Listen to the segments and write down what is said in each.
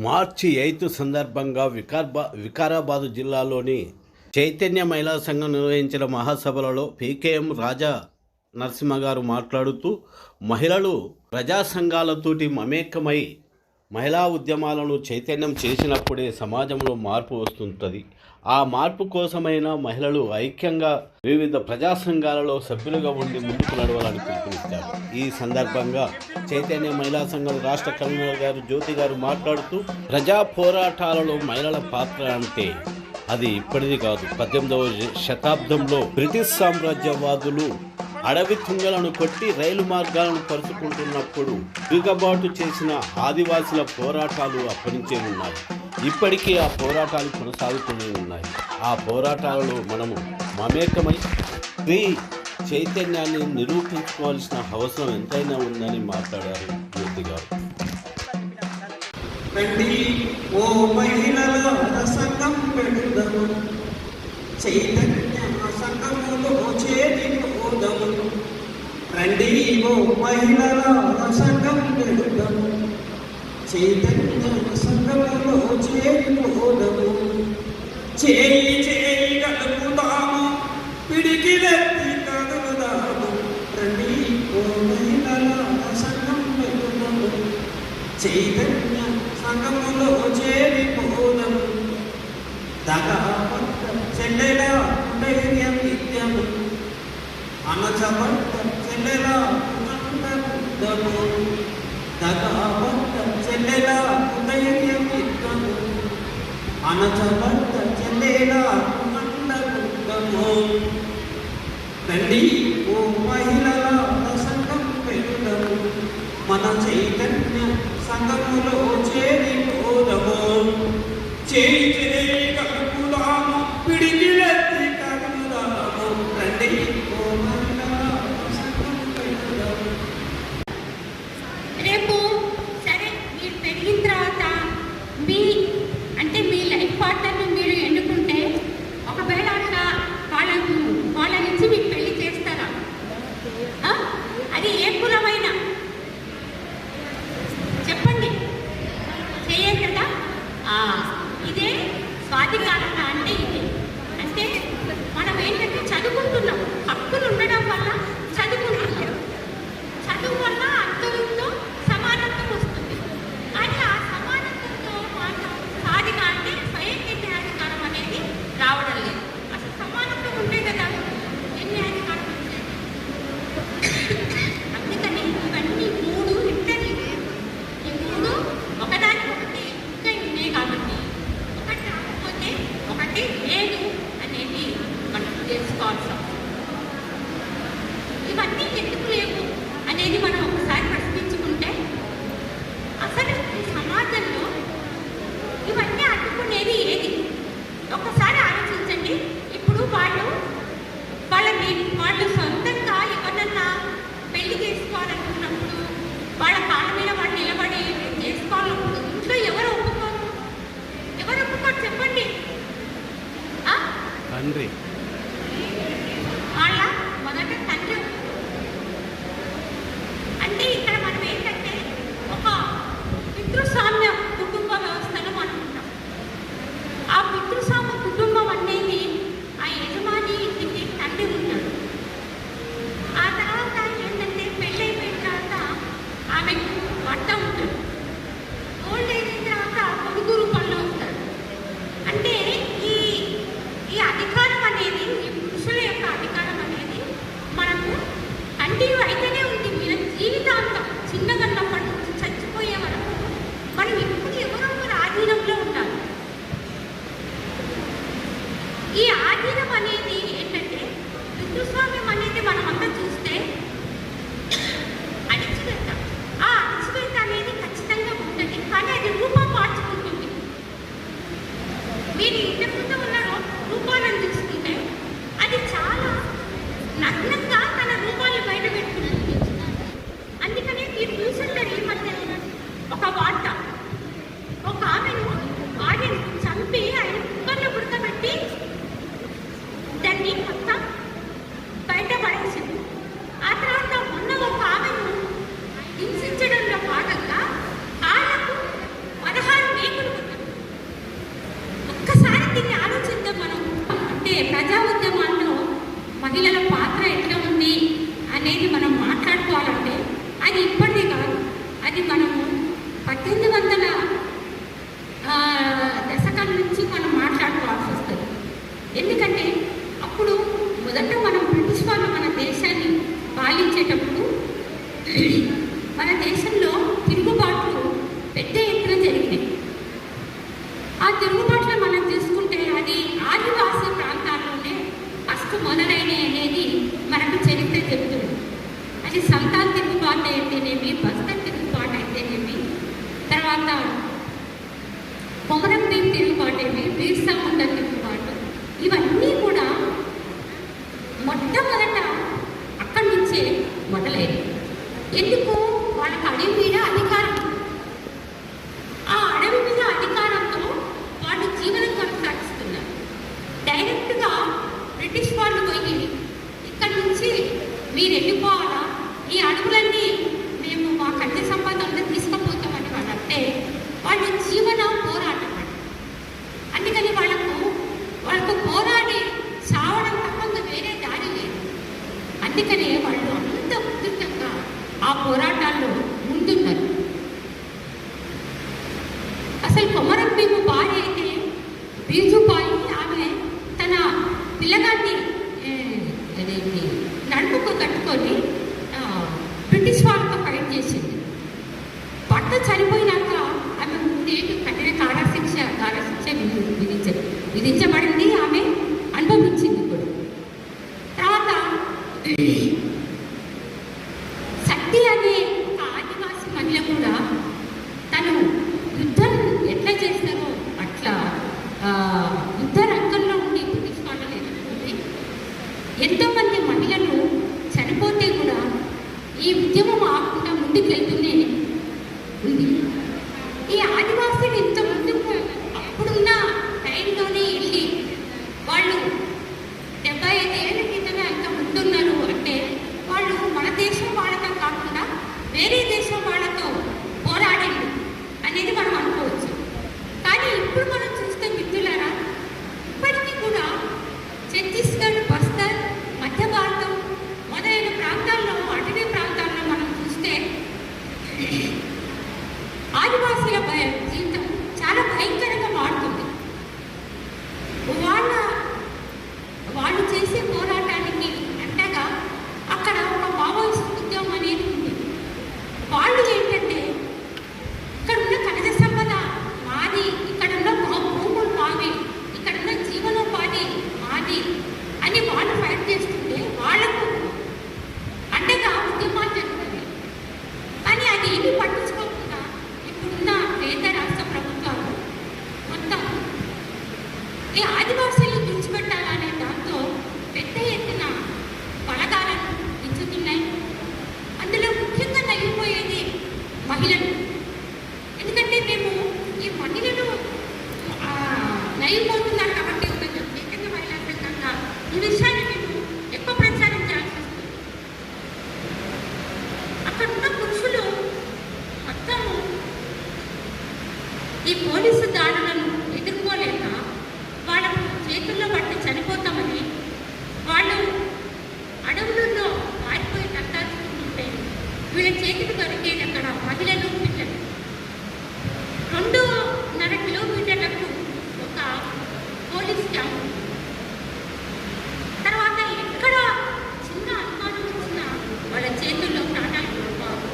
మార్చి 8 సందర్భంగా వికారాబాద్ జిల్లాలోని చైతన్య మహిళా సంఘం నిర్వహించిన మహాసభలలో పీకేఎం రాజా నరసింహ గారు మాట్లాడుతూ మహిళలు ప్రజా సంఘాలతోటి మమేకమై మహిళా ఉద్యమాలను చైతన్యం చేసినప్పుడే సమాజంలో మార్పు వస్తుంటుంది. ఆ మార్పు కోసమైనా మహిళలు ఐక్యంగా వివిధ ప్రజా సంఘాలలో సభ్యులుగా ఉండి ముందుకు నడవాలని పిలుపునిచ్చారు. ఈ సందర్భంగా చైతన్య మహిళా సంఘం రాష్ట్ర కన్వీనర్ గారు జ్యోతి గారు మాట్లాడుతూ ప్రజా పోరాటాలలో మహిళల పాత్ర అంటే అది ఇప్పటిది కాదు. 18వ శతాబ్దంలో బ్రిటిష్ సామ్రాజ్యవాదులు అడవి తుంగలను కొట్టి రైలు మార్గాలను పరుచుకుంటున్నప్పుడు తిరుగుబాటు చేసిన ఆదివాసుల పోరాటాలు అప్పటించే ఉన్నాయి. ఇప్పటికీ ఆ పోరాటాలు కొనసాగుతూనే ఉన్నాయి. ఆ పోరాటాలలో మనము మమేకమై స్త్రీ చైతన్యాన్ని నిరూపించుకోవాల్సిన అవసరం ఎంతైనా ఉందని మాట్లాడారు జ్యోతి గారు. రండి ఓ మహిళల సంఘం పెడుదము, చైతన్య సంఘములో చేరిపోదము, చేయి చేయి కలుపుదాము, పిడికిలెత్తి కదులుదాము. రండి ఓ మహిళల సంఘం పెడుదము, చైతన్య సంఘములో చేరిపోదము. దగాపట్ట చెల్లెల ధైర్యం నిత్యము, అనచబట్ట చెల్లెల ఉండము, దగాపట్ట చెల్లెల ధైర్యం నిత్యము, అనచబట్ట చెల్లెల ఉండము. రండి ఓ మహిళల సంఘం పెడుదము, మన చైతన్య సంఘములో చేరిపోదము, చేయి చేయి కలుపుదాము, పిడికిలెత్తి కదులుదాము. రండి ఓ మహిళల సంఘం పెడుదము. రేపు సరే మీరు పెరిగిన తర్వాత మీ లైఫ్ పార్ట్నర్ను మీరు ఎన్నుకుంటే ఒకవేళ అట్లా వాళ్ళ నుంచి మీకు పెళ్లి చేస్తారా? అది ఏ కులమైనా చెప్పండి, చేయరు కదా. ఇదే స్వాధికారత అంటే ఇది. అంటే మనం ఏంటంటే చదువుకుంటున్నాం, హక్కులు ఉండడం వల్ల చదువుకుంటున్నాం. చదువు వల్ల అంతలో సమానత్వం వస్తుంది. కానీ ఆ సమానత్వంతో మాత్రం సాధిక అంటే స్వయంత్యాధికారం అనేది రావడం లేదు. అసలు సమానత్వం ఉంటే కదా ఎన్ని అధికారం వచ్చేది. అందుకని ఇవన్నీ మూడు ఇంటర్వ్యూ, ఈ మూడు ఒకదానికొకటి ఇంకా ఉన్నాయి కాబట్టి ఒకటి రాకపోతే ఒకటి లేదు అనేది మనం తెలుసుకోవాల్సి వస్తుంది. ఇవన్నీ ఎందుకు లేవు అనేది మనం ఒకసారి ప్రశ్నించుకుంటే అసలు ఈ సమాజంలో ఇవన్నీ అడ్డుకునేది ఏది ఒకసారి ఆలోచించండి. ఇప్పుడు వాళ్ళు సొంతంగా ఎవరన్నా పెళ్లి చేసుకోవాలనుకున్నప్పుడు వాళ్ళ కాళ్ళ మీద వాళ్ళు నిలబడి చేసుకోవాలనుకుంటు ఇంట్లో ఎవరు ఒప్పుకోరు చెప్పండి. తండ్రి వాళ్ళ మొదట తండ్రి. అంటే ఇక్కడ మనం ఏంటంటే ఒక పితృస్వామ్య కుటుంబ వ్యవస్థను అనుకుంటాం. ఆ పితృస్వామ్య కుటుంబం అనేది ఆ యజమాని ఇంటికి తండ్రి ఉంటాడు. ఆ తర్వాత ఏంటంటే పెళ్ళైపోయిన తర్వాత ఆమెకు భర్త ఉంటాడు. ఓల్డ్ ఏజ్ అయిన తర్వాత కొడుకు రూపంలో ఉంటాడు. అంటే ఈ అధికారం అనేది, ఈ పురుషుల యొక్క అధికారం అనేది మనకు కంటిన్యూ అయితేనే ఉంది. మన జీవితాంతం చిన్నగన్నప్పటి నుంచి చచ్చిపోయే వరకు మనం ఎప్పుడు ఎవరో ఒకరు ఆధీనంలో ఉండాలి. ఈ ఆధీనం అనేది ఏంటంటే పితృస్వామ్యం అనేది మనమంతా చూస్తే అణిచివేత. ఆ అణిచివేత అనేది ఖచ్చితంగా ఉంటుంది, కానీ అది రూపం మార్చుకుంటుంది. మీరు ఇంటి ముందు ఉన్న రూపాలను చూసుకుంటే అది చాలా నగ్నంగా తన రూపాన్ని బయట పెట్టుకుంటుంది. అందుకనే మీరు చూసుంటారు ఈ మధ్య ఒక వార్త, ఒక ఆమెను భార్యను చంపి ఆయన కుక్కర్లో ఉడకబెట్టి దాన్ని మొత్తం బయట పడేసి అది మనము 1800 దశకం నుంచి మనం మాట్లాడుకోవాల్సి వస్తుంది. ఎందుకంటే అప్పుడు మొదట మనం బ్రిటిష్ వాళ్ళు మన దేశాన్ని పాలించేటప్పుడు మన దేశంలో తిరుగుబాట్లు పెద్ద ఎత్తున జరిగినాయి. ఆ తిరుగుబాట్లు మనం చూసుకుంటే అది ఆదివాసీ ప్రాంతాల్లోనే ఫస్ట్ మొదలైనవి అనేది మనకు చరిత్ర చెబుతుంది. అది సంతాల్ తిరుగుబాటు అయితేనేమి, బస్తర్ తిరుగుబాటు అయితేనేమి, తర్వాత కొమరం భీం తిరుగుబాటు ఏమి, బిర్సా ముండా తిరుగుబాటు, ఇవన్నీ కూడా మొట్టమొదట అక్కడి నుంచే మొదలైనవి. ఎందుకు? వాళ్ళకి అడవి మీద అధికారం, ఆ అడవి మీద అధికారంతో వాళ్ళు జీవనం కొనసాగిస్తున్నారు. డైరెక్ట్గా బ్రిటిష్ వాళ్ళు పోయి ఇక్కడి నుంచి మీరు వెళ్ళిపోవాలా, ఈ అడవులన్నీ మేము మా ఖనిజ సంపద అంతా తీసుకుపోతామని వాళ్ళు అంటే వాళ్ళ జీవన పోరాటం. అందుకని వాళ్ళకు పోరాడి చావడం తప్ప వేరే దారి లేదు. అందుకనే వాళ్ళు అంత ఉధృతంగా ఆ పోరాటాల్లో ముందున్నారు. అసలు కొమరం భీము భార్య అయితే బీజుబాయి, ఆమె తన పిల్లగాన్ని నడుముకు కట్టుకొని బ్రిటిష్ వాళ్ళతో ఫైట్ చేసింది. భర్త చనిపోయినాక ఆమె 3 ఏళ్ళు కఠిన కారాశిక్ష విధించబడింది. ఆమె అనుభవించింది కూడా. తర్వాత శక్తి అనే ఒక ఆదివాసీ మహిళ కూడా తను యుద్ధం ఎట్లా చేస్తారో అట్లా యుద్ధ రంగంలో ఉండి బ్రిటిష్ వాళ్ళని ఎదుర్కొంది. ఎంతోమంది మహిళలు చనిపోతే కూడా ఈ ఉద్యమం ఆకుండా ముందుకు వెళ్తూనే ఉంది. ఈ ఆదివాసీలు ఇంత ముందుకు అప్పుడున్న టైంలోనే వెళ్ళి వాళ్ళు 75 ఏళ్ళ క్రితమే అంత ముందున్నారు అంటే వాళ్ళు మన దేశం వాళ్ళతో కాకుండా వేరే దేశం వాళ్ళతో పోరాడారు అనేది మనం అనుకోవచ్చు. కానీ ఇప్పుడు మనం చూస్తే మిత్రులారా, ఇప్పటికీ కూడా ఛత్తీస్గఢ్, బస్తర్, మధ్య భారతం మొదలైన ప్రాంతాల్లో, అటవీ ప్రాంతాల్లో మనం చూస్తే ఆదివాసీల జీవితం చాలా భయంకరంగా మారుతుంది. వాళ్ళు చేసే పోరాటానికి అంటగా అక్కడ ఒక మావోయిస్ట్ ఉద్యమం అనేది ఉంది. వాళ్ళు ఏంటంటే ఇక్కడున్న ఖనిజ సంపద మాది, ఇక్కడున్న భూములు మావి, ఇక్కడున్న జీవనోపాధి మాది అని వాళ్ళు ఫైట్ చేస్తుంటే వాళ్లకు అంటగా ఉద్యమాలు జరుగుతుంది. కానీ అది ఏమీ పట్టించుకోకుండా ఇప్పుడున్న కేంద్ర రాష్ట్ర ప్రభుత్వాలు మొత్తం ఈ ఆదివాసీలు విడిచిపెట్టాలనే దాంతో పెద్ద ఎత్తున బలగాలను పెంచుతున్నాయి. అందులో ముఖ్యంగా నలిగిపోయేది మహిళలు. ఎందుకంటే మేము ఈ మహిళలు నలిగిపోతున్నారు కాబట్టి ఒక చైతన్య మహిళా సంఘంగా ఈ విషయాన్ని మేము ఎక్కువ ప్రచారం చేయాల్సి వస్తుంది. అక్కడ ఉన్న పురుషులు మొత్తము ఈ పోలీసు దాడులను ఎదుర్కోలేక వాళ్ళ చేతుల్లో పట్టి చనిపోతామని వాళ్ళు అడవులలో పారిపోయి కట్టాల్సుకుంటుంటే వీళ్ళ చేతికి దొరికేది అక్కడ మహిళలు, పిల్లలు. 2.5 కిలోమీటర్లకు ఒక పోలీస్ క్యాంప్. తర్వాత ఎక్కడ చిన్న అనుమానం వచ్చినా వాళ్ళ చేతుల్లో ప్రాణాలు కోల్పోవాలి.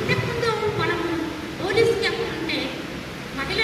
ఇంతకుముందు మనము పోలీస్ క్యాంప్ ఉంటే మహిళ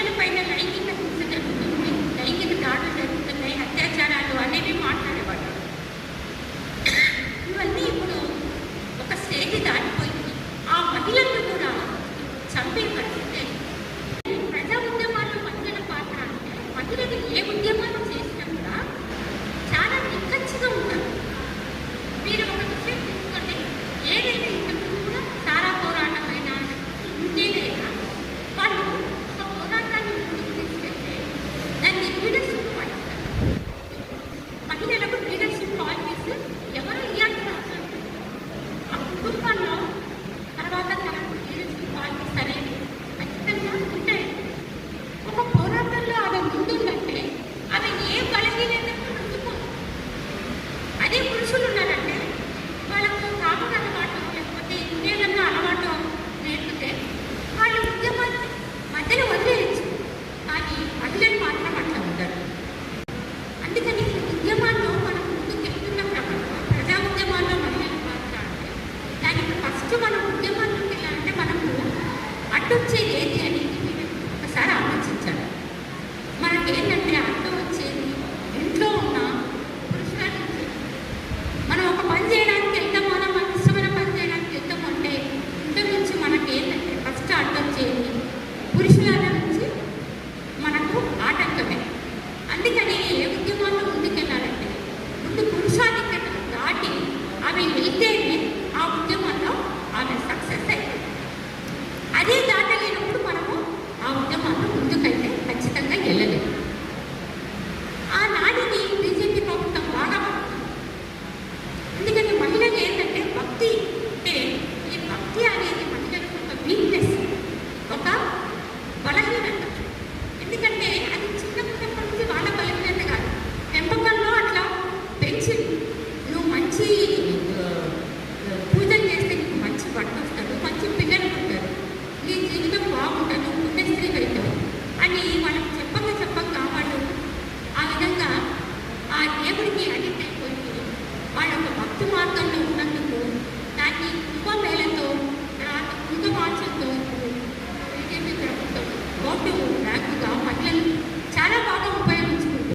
ఆమె వెళ్తేనే ఆ ఉద్యమంలో ఆమె